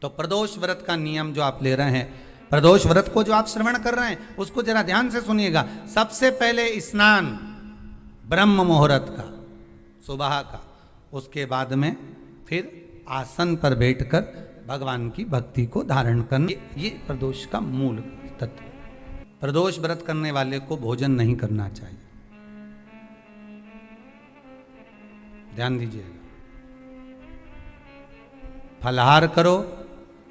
तो प्रदोष व्रत का नियम जो आप ले रहे हैं, प्रदोष व्रत को जो आप श्रवण कर रहे हैं, उसको जरा ध्यान से सुनिएगा। सबसे पहले स्नान ब्रह्म मुहूर्त का, सुबह का, उसके बाद में फिर आसन पर बैठकर भगवान की भक्ति को धारण करना, ये प्रदोष का मूल तत्व। प्रदोष व्रत करने वाले को भोजन नहीं करना चाहिए, ध्यान दीजिएगा। फलाहार करो,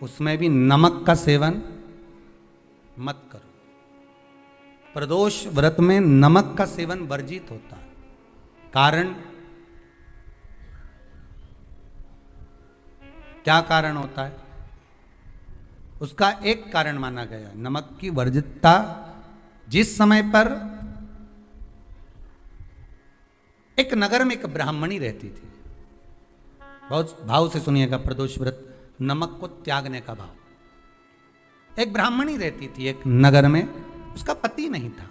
उसमें भी नमक का सेवन मत करो। प्रदोष व्रत में नमक का सेवन वर्जित होता है। कारण क्या कारण होता है? उसका एक कारण माना गया है नमक की वर्जितता। जिस समय पर एक नगर में एक ब्राह्मणी रहती थी, बहुत भाव से सुनिएगा, प्रदोष व्रत नमक को त्यागने का भाव। एक ब्राह्मणी रहती थी एक नगर में, उसका पति नहीं था,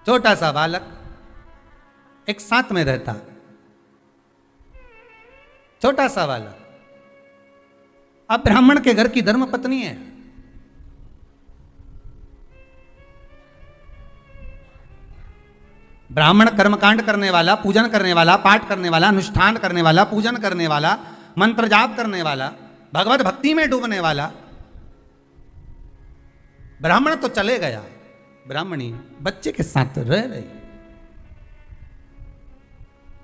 छोटा सा बालक एक साथ में रहता, छोटा सा बालक। अब ब्राह्मण के घर की धर्म पत्नी है, ब्राह्मण कर्मकांड करने वाला, पूजन करने वाला, पाठ करने वाला, अनुष्ठान करने वाला, पूजन करने वाला, मंत्र जाप करने वाला, भगवत भक्ति में डूबने वाला। ब्राह्मण तो चले गया, ब्राह्मणी बच्चे के साथ रह रही,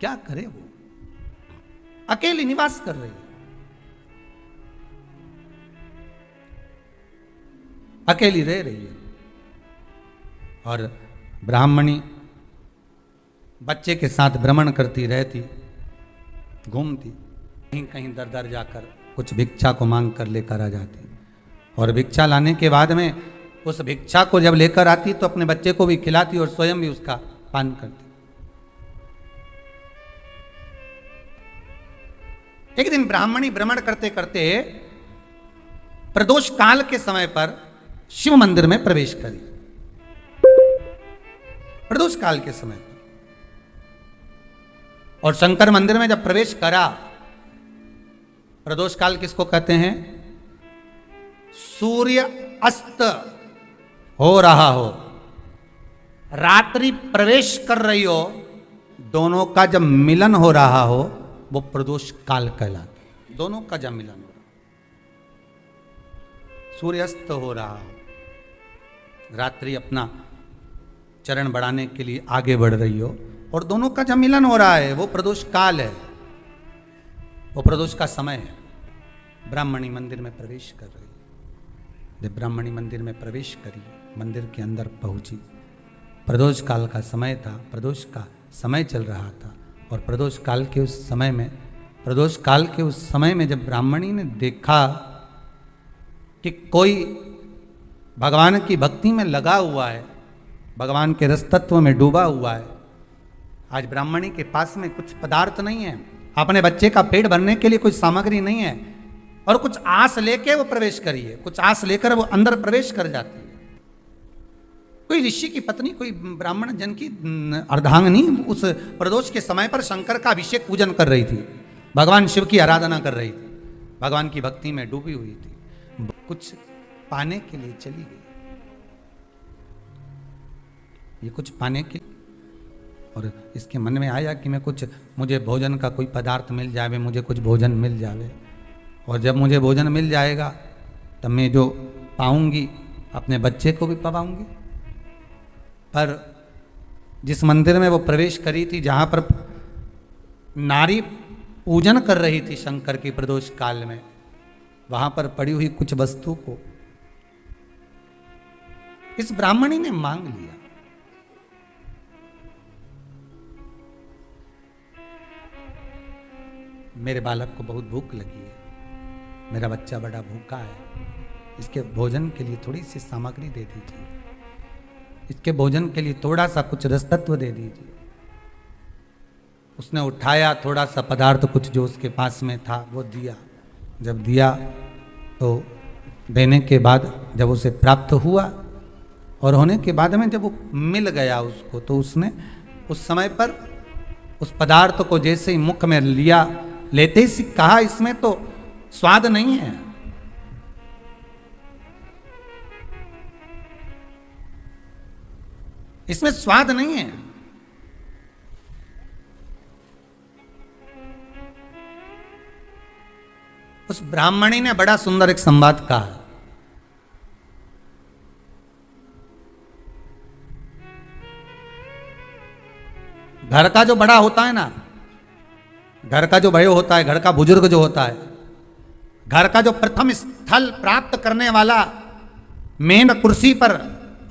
क्या करे? वो अकेली निवास कर रही है, अकेली रह रही है। और ब्राह्मणी बच्चे के साथ भ्रमण करती रहती, घूमती, कहीं कहीं दर दर जाकर कुछ भिक्षा को मांग कर लेकर आ जाती। और भिक्षा लाने के बाद में उस भिक्षा को जब लेकर आती तो अपने बच्चे को भी खिलाती और स्वयं भी उसका पान करती। एक दिन ब्राह्मणी भ्रमण करते करते प्रदोष काल के समय पर शिव मंदिर में प्रवेश करी। प्रदोष काल के समय पर, और शंकर मंदिर में जब प्रवेश करा, प्रदोष काल किसको कहते हैं? सूर्य अस्त हो रहा हो, रात्रि प्रवेश कर रही हो, दोनों का जब मिलन हो रहा हो, वो प्रदोष काल कहलाता है। दोनों का जब मिलन हो रहा, सूर्यास्त हो रहा हो, रात्रि अपना चरण बढ़ाने के लिए आगे बढ़ रही हो, और दोनों का जब मिलन हो रहा है, वो प्रदोष काल है, वो प्रदोष का समय है। ब्राह्मणी मंदिर में प्रवेश कर रही। जब ब्राह्मणी मंदिर में प्रवेश करी, मंदिर के अंदर पहुंची, प्रदोष काल का समय था, प्रदोष का समय चल रहा था। और प्रदोष काल के उस समय में, प्रदोष काल के उस समय में जब ब्राह्मणी ने देखा कि कोई भगवान की भक्ति में लगा हुआ है, भगवान के रस तत्व में डूबा हुआ है। आज ब्राह्मणी के पास में कुछ पदार्थ नहीं है, अपने बच्चे का पेट भरने के लिए कुछ सामग्री नहीं है, और कुछ आस लेके वो प्रवेश करी है, कुछ आस लेकर वो अंदर प्रवेश कर जाती है। कोई ऋषि की पत्नी, कोई ब्राह्मण जन की अर्धांगिनी उस प्रदोष के समय पर शंकर का अभिषेक पूजन कर रही थी, भगवान शिव की आराधना कर रही थी, भगवान की भक्ति में डूबी हुई थी। कुछ पाने के लिए चली गई, ये कुछ पाने के, और इसके मन में आया कि मैं कुछ, मुझे भोजन का कोई पदार्थ मिल जावे, मुझे कुछ भोजन मिल जावे, और जब मुझे भोजन मिल जाएगा तब मैं जो पाऊंगी अपने बच्चे को भी पाऊंगी। पर जिस मंदिर में वो प्रवेश करी थी, जहां पर नारी पूजन कर रही थी शंकर की प्रदोष काल में, वहां पर पड़ी हुई कुछ वस्तु को इस ब्राह्मणी ने मांग लिया। मेरे बालक को बहुत भूख लगी है, मेरा बच्चा बड़ा भूखा है, इसके भोजन के लिए थोड़ी सी सामग्री दे दीजिए, इसके भोजन के लिए थोड़ा सा कुछ रसतत्व दे दीजिए। उसने उठाया थोड़ा सा पदार्थ, कुछ जो उसके पास में था वो दिया। जब दिया तो देने के बाद जब उसे प्राप्त हुआ, और होने के बाद में जब वो मिल गया उसको, तो उसने उस समय पर उस पदार्थ को जैसे ही मुख में लिया, लेते ही कहा, इसमें तो स्वाद नहीं है। इसमें स्वाद नहीं है। उस ब्राह्मणी ने बड़ा सुंदर एक संवाद कहा। घर का जो बड़ा होता है ना, घर का जो भयो होता है, घर का बुजुर्ग जो होता है, घर का जो प्रथम स्थल प्राप्त करने वाला, मेन कुर्सी पर,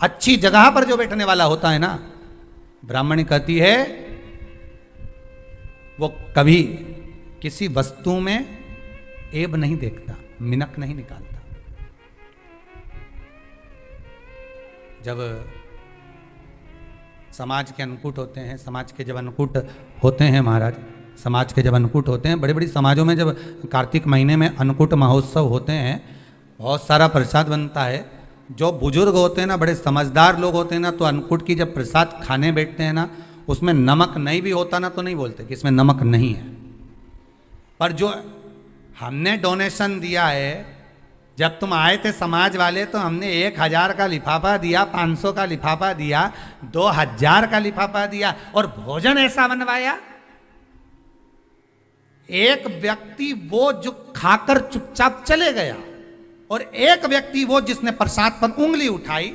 अच्छी जगह पर जो बैठने वाला होता है ना, ब्राह्मणी कहती है वो कभी किसी वस्तु में ऐब नहीं देखता, मिनक नहीं निकालता। जब समाज के अन्नकूट होते हैं, समाज के जब अन्नकूट होते हैं महाराज, समाज के जब अन्नकूट होते हैं, बड़ी बड़ी समाजों में जब कार्तिक महीने में अन्नकूट महोत्सव होते हैं, बहुत सारा प्रसाद बनता है। जो बुजुर्ग होते हैं ना, बड़े समझदार लोग होते हैं ना, तो अन्नकूट की जब प्रसाद खाने बैठते हैं ना, उसमें नमक नहीं भी होता ना, तो नहीं बोलते कि इसमें नमक नहीं है। पर जो हमने डोनेशन दिया है, जब तुम आए थे समाज वाले, तो हमने 1000 का लिफाफा दिया, 500 का लिफाफा दिया, 2000 का लिफाफा दिया, और भोजन ऐसा बनवाया। एक व्यक्ति वो जो खाकर चुपचाप चले गया, और एक व्यक्ति वो जिसने प्रसाद पर उंगली उठाई।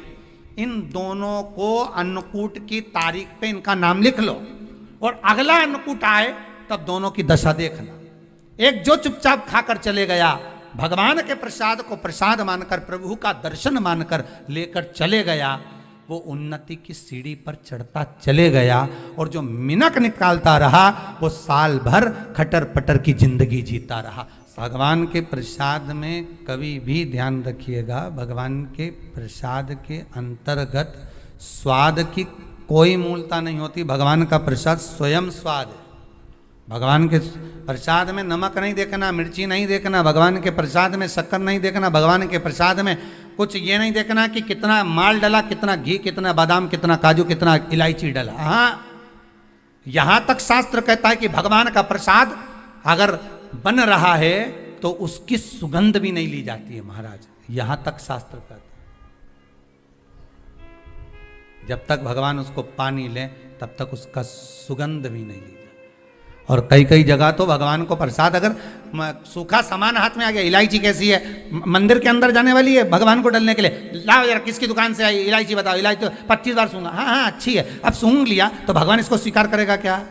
इन दोनों को अन्नकूट की तारीख पे इनका नाम लिख लो, और अगला अन्नकूट आए तब दोनों की दशा देखना। एक जो चुपचाप खाकर चले गया, भगवान के प्रसाद को प्रसाद मानकर, प्रभु का दर्शन मानकर लेकर चले गया, वो उन्नति की सीढ़ी पर चढ़ता चले गया, और जो मिनक निकालता रहा वो साल भर खटर पटर की जिंदगी जीता रहा। भगवान के प्रसाद में कभी भी ध्यान रखिएगा, भगवान के प्रसाद के अंतर्गत स्वाद की कोई मूलता नहीं होती। भगवान का प्रसाद स्वयं स्वाद है। भगवान के प्रसाद में नमक नहीं देखना, मिर्ची नहीं देखना, भगवान के प्रसाद में शक्कर नहीं देखना, भगवान के प्रसाद में कुछ ये नहीं देखना कि कितना माल डला, कितना घी, कितना बादाम, कितना काजू, कितना इलायची डला। हाँ, यहां तक शास्त्र कहता है कि भगवान का प्रसाद अगर बन रहा है तो उसकी सुगंध भी नहीं ली जाती है महाराज। यहां तक शास्त्र कहता है। जब तक भगवान उसको पानी ले तब तक उसका सुगंध भी नहीं ली जाती। और कई कई जगह तो भगवान को प्रसाद अगर सूखा सामान हाथ में आ गया, इलायची कैसी है, मंदिर के अंदर जाने वाली है भगवान को डलने के लिए, लाओ यार किसकी दुकान से आई इलायची बताओ, इलायची तो 25 बार सूंघा, हाँ हाँ अच्छी है, अब सूंघ लिया तो भगवान इसको स्वीकार करेगा क्या?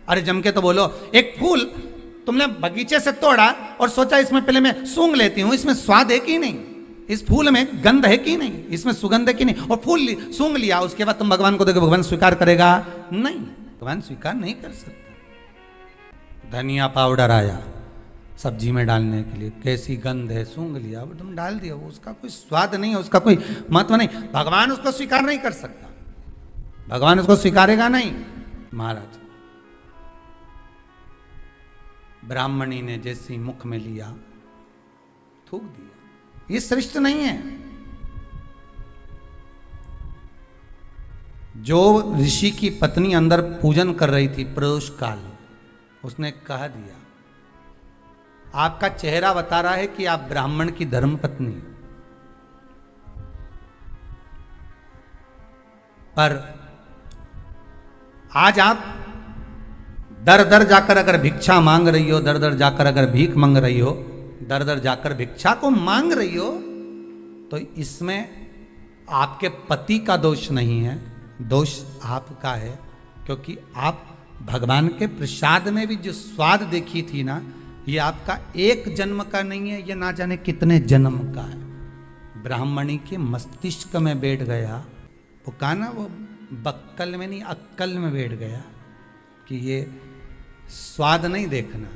अरे जम के तो बोलो। एक फूल तुमने बगीचे से तोड़ा और सोचा इसमें पहले मैं सूंघ लेती हूँ, इसमें स्वाद है कि नहीं, इस फूल में गंध है कि नहीं, इसमें सुगंध है कि नहीं, और फूल सूंघ लिया, उसके बाद तुम भगवान को देखो, भगवान स्वीकार करेगा? नहीं, भगवान स्वीकार नहीं कर सकता। धनिया पाउडर आया सब्जी में डालने के लिए, कैसी गंध है, सूंघ लिया, अब तुम डाल दिया, वो उसका कोई स्वाद नहीं है, उसका कोई महत्व नहीं, भगवान उसको स्वीकार नहीं कर सकता, भगवान उसको स्वीकारेगा नहीं। महाराज ब्राह्मणी ने जैसी मुख में लिया थूक दिया, ये श्रेष्ठ नहीं है। जो ऋषि की पत्नी अंदर पूजन कर रही थी प्रदोष काल, उसने कह दिया, आपका चेहरा बता रहा है कि आप ब्राह्मण की धर्म पत्नी, पर आज आप दर दर जाकर अगर भिक्षा मांग रही हो, दर दर जाकर अगर भीख मांग रही हो, दर दर जाकर भिक्षा को मांग रही हो, तो इसमें आपके पति का दोष नहीं है, दोष आपका है, क्योंकि आप भगवान के प्रसाद में भी जो स्वाद देखी थी ना, ये आपका एक जन्म का नहीं है, ये ना जाने कितने जन्म का है। ब्राह्मणी के मस्तिष्क में बैठ गया, वो कहा ना, वो बक्कल में नहीं अक्कल में बैठ गया कि ये स्वाद नहीं देखना।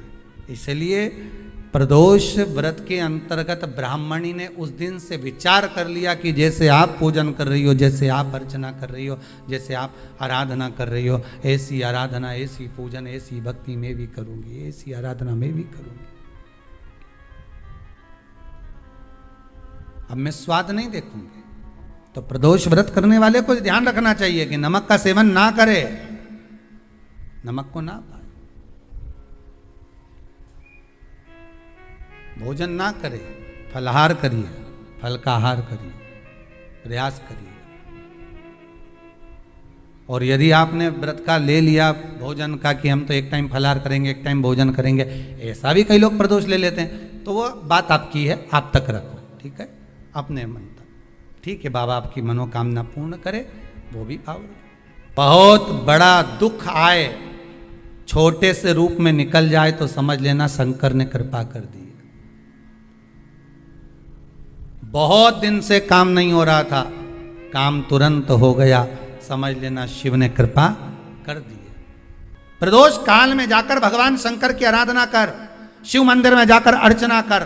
इसलिए प्रदोष व्रत के अंतर्गत ब्राह्मणी ने उस दिन से विचार कर लिया कि जैसे आप पूजन कर रही हो, जैसे आप अर्चना कर रही हो, जैसे आप आराधना कर रही हो, ऐसी आराधना, ऐसी पूजन, ऐसी भक्ति मैं भी करूंगी, ऐसी आराधना मैं भी करूंगी। अब मैं स्वाद नहीं देखूंगी। तो प्रदोष व्रत करने वाले को ध्यान रखना चाहिए कि नमक का सेवन ना करे, नमक को ना पाए। भोजन ना करें, फलाहार करिए, फल का आहार करिए, प्रयास करिए। और यदि आपने व्रत का ले लिया भोजन का कि हम तो एक टाइम फलाहार करेंगे, एक टाइम भोजन करेंगे, ऐसा भी कई लोग प्रदोष ले लेते हैं, तो वो बात आपकी है, आप तक रखो, ठीक है, अपने मन तक। ठीक है, बाबा आपकी मनोकामना पूर्ण करे, वो भी भाव रखो। बहुत बड़ा दुख आए, छोटे से रूप में निकल जाए तो समझ लेना शंकर ने कृपा कर दी। बहुत दिन से काम नहीं हो रहा था, काम तुरंत हो गया, समझ लेना शिव ने कृपा कर दी। प्रदोष काल में जाकर भगवान शंकर की आराधना कर, शिव मंदिर में जाकर अर्चना कर,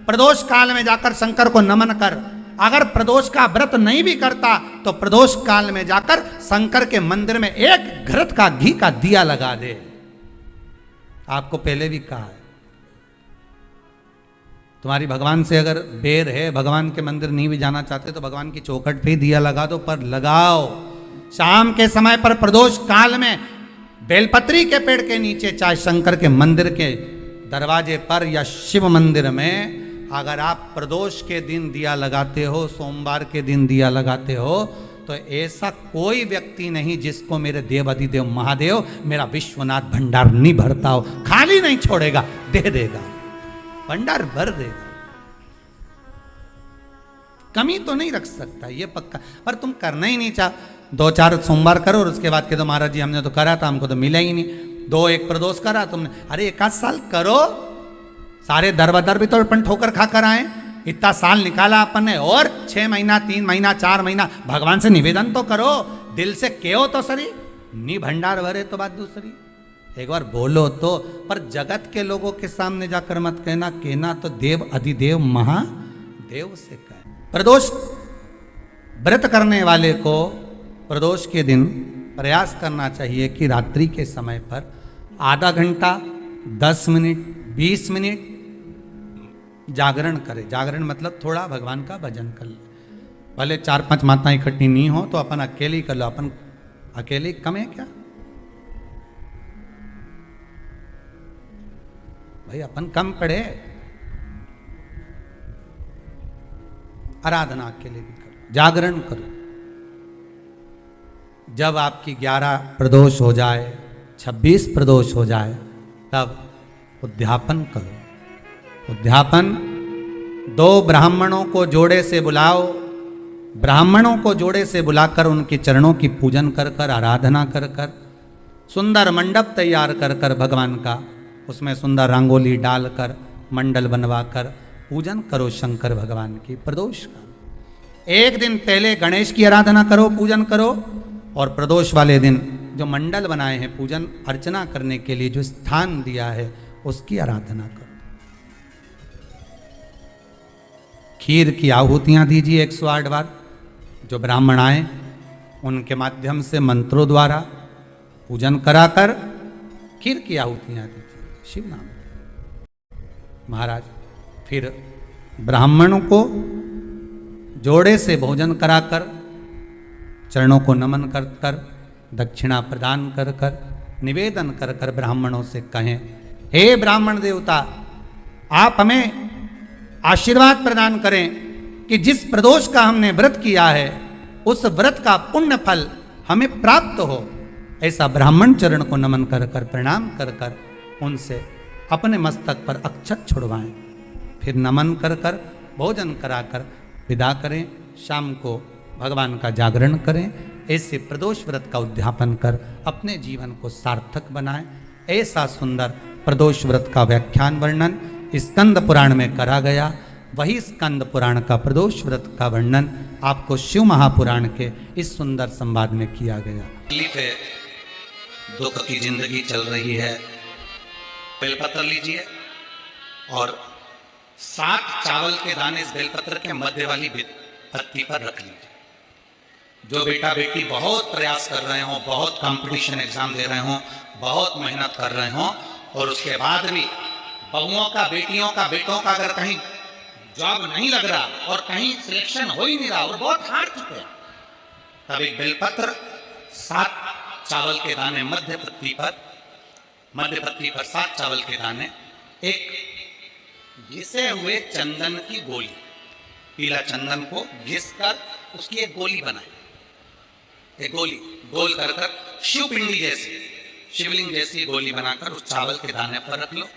प्रदोष काल में जाकर शंकर को नमन कर। अगर प्रदोष का व्रत नहीं भी करता तो प्रदोष काल में जाकर शंकर के मंदिर में एक घृत का घी का दिया लगा दे। आपको पहले भी कहा है, तुम्हारी भगवान से अगर बेर है, भगवान के मंदिर नहीं भी जाना चाहते तो भगवान की चौखट पे दिया लगा दो, पर लगाओ। शाम के समय पर प्रदोष काल में बेलपत्री के पेड़ के नीचे, चाहे शंकर के मंदिर के दरवाजे पर या शिव मंदिर में, अगर आप प्रदोष के दिन दिया लगाते हो, सोमवार के दिन दिया लगाते हो, तो ऐसा कोई व्यक्ति नहीं जिसको मेरे देव अधिदेव महादेव मेरा विश्वनाथ भंडार नहीं भरता हो, खाली नहीं छोड़ेगा, दे देगा, भंडार भर देगा। कमी तो नहीं रख सकता, ये पक्का। पर तुम करना ही नहीं चाह, 2-4 सोमवार करो और उसके बाद के तो महाराज जी हमने तो करा था, हमको तो मिला ही नहीं। 2-1 प्रदोष करा तुमने, अरे 1 साल करो, सारे दर बदर भी तो अपन ठोकर खा कर आए, इतना साल निकाला अपन ने, और 6 महीना 3 महीना 4 महीना भगवान से निवेदन तो करो, दिल से कहो तो सरी, नी भंडार भरे तो बात दूसरी, एक बार बोलो तो। पर जगत के लोगों के सामने जाकर मत कहना, कहना तो देव अधिदेव महादेव से कह। प्रदोष व्रत करने वाले को प्रदोष के दिन प्रयास करना चाहिए कि रात्रि के समय पर आधा घंटा, 10 मिनट, 20 मिनट जागरण करे। जागरण मतलब थोड़ा भगवान का भजन कर ले। भले 4-5 माताएं इकट्ठी नहीं हो तो अपन अकेले ही कर लो, अपन अकेले कम है क्या भाई, अपन कम पड़े, आराधना अकेले भी करो, जागरण करो। जब आपकी 11 प्रदोष हो जाए, 26 प्रदोष हो जाए, तब उद्यापन करो। उद्यापन 2 ब्राह्मणों को जोड़े से बुलाओ, ब्राह्मणों को जोड़े से बुलाकर उनके चरणों की पूजन कर कर, आराधना कर कर, सुंदर मंडप तैयार कर कर भगवान का, उसमें सुंदर रंगोली डालकर, मंडल बनवाकर पूजन करो शंकर भगवान की प्रदोष का। एक दिन पहले गणेश की आराधना करो, पूजन करो, और प्रदोष वाले दिन जो मंडल बनाए हैं पूजन अर्चना करने के लिए, जो स्थान दिया है उसकी आराधना करो। खीर की आहुतियां दीजिए 108 बार, जो ब्राह्मण आए उनके माध्यम से मंत्रों द्वारा पूजन कराकर खीर की आहुतियां दीजिए शिव नाम। महाराज फिर ब्राह्मणों को जोड़े से भोजन कराकर, चरणों को नमन कर कर, दक्षिणा प्रदान कर कर, निवेदन कर कर ब्राह्मणों से कहें, हे ब्राह्मण देवता, आप हमें आशीर्वाद प्रदान करें कि जिस प्रदोष का हमने व्रत किया है उस व्रत का पुण्य फल हमें प्राप्त हो। ऐसा ब्राह्मण चरण को नमन कर कर, प्रणाम कर कर उनसे अपने मस्तक पर अक्षत छुड़वाएं, फिर नमन कर कर, भोजन कराकर विदा करें। शाम को भगवान का जागरण करें। ऐसे प्रदोष व्रत का उद्यापन कर अपने जीवन को सार्थक बनाएं। ऐसा सुंदर प्रदोष व्रत का व्याख्यान वर्णन स्कंद पुराण में करा गया। वही स्कंद पुराण का प्रदोष व्रत का वर्णन आपको शिव महापुराण के इस सुंदर संवाद में किया गया। दुख की जिंदगी चल रही है, बेलपत्र लीजिए और 7 चावल के दाने इस बेलपत्र के मध्य वाली पत्ती पर रख लीजिए। जो बेटा बेटी बहुत प्रयास कर रहे हो, बहुत कंपटीशन एग्जाम दे रहे हो, बहुत मेहनत कर रहे हो, और उसके बाद भी बहुओं का, बेटियों का, बेटों का अगर कहीं जॉब नहीं लग रहा और कहीं सिलेक्शन हो ही नहीं रहा और बहुत हार चुके हैं, तब एक बेलपत्र 7 चावल के दाने मध्य पत्ती पर 7 चावल के दाने एक घिसे हुए चंदन की गोली, पीला चंदन को घिस कर उसकी एक गोली बनाए, एक गोली गोल कर कर शिवपिंडी जैसी, शिवलिंग जैसी गोली बनाकर उस चावल के दाने पर रख लो।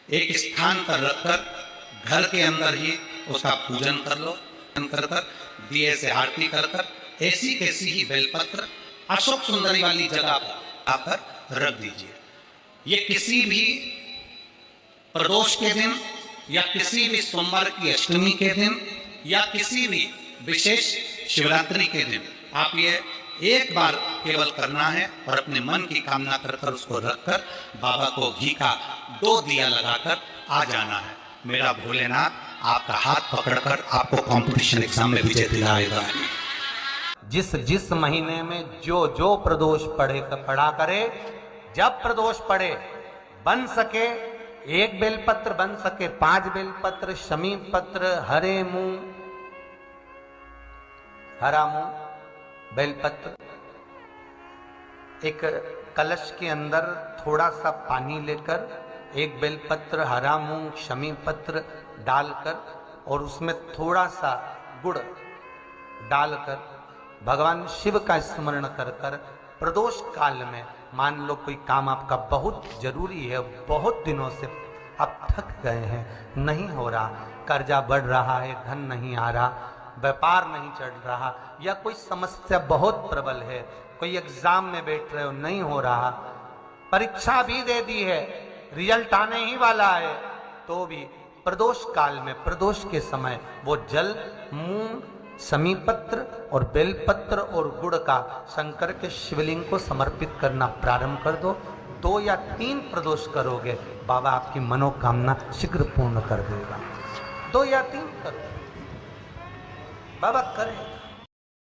एक स्थान पर रखकर घर के अंदर ही उसका पूजन कर लो, कर कर दिए से आरती कर कर ऐसी कैसी ही बेलपत्र अशोक सुंदरी वाली जगह पर आकर रख दीजिए। ये किसी भी प्रदोष के दिन या किसी भी सोमवार की अष्टमी के दिन या किसी भी विशेष शिवरात्रि के दिन आप ये एक बार केवल करना है और अपने मन की कामना कर कर उसको रखकर बाबा को घी का 2 दिया लगाकर आ जाना है। मेरा भोलेनाथ आपका हाथ पकड़कर आपको कंपटीशन एग्जाम में विजय दिलाएगा। जिस जिस महीने में जो जो प्रदोष पड़ा करे, जब प्रदोष पड़े बन सके 1 बेलपत्र, बन सके 5 बेलपत्र, शमी पत्र, हरे मूंग, हरा मूंग, बेलपत्र, एक कलश के अंदर थोड़ा सा पानी लेकर 1 बेलपत्र, हरा मूंग, शमी पत्र डालकर और उसमें थोड़ा सा गुड़ डालकर भगवान शिव का स्मरण कर कर प्रदोष काल में, मान लो कोई काम आपका बहुत जरूरी है, बहुत दिनों से आप थक गए हैं, नहीं हो रहा, कर्जा बढ़ रहा है, धन नहीं आ रहा, व्यापार नहीं चढ़ रहा, या कोई समस्या बहुत प्रबल है, कोई एग्जाम में बैठ रहे हो नहीं हो रहा, परीक्षा भी दे दी है, रिजल्ट आने ही वाला है, तो भी प्रदोष काल में, प्रदोष के समय वो जल, मूंग, समीपत्र और बेलपत्र और गुड़ का शंकर के शिवलिंग को समर्पित करना प्रारंभ कर दो। 2 या 3 प्रदोष करोगे, बाबा आपकी मनोकामना शीघ्र पूर्ण कर देगा। 2 या 3 करो, बाबा करेगा।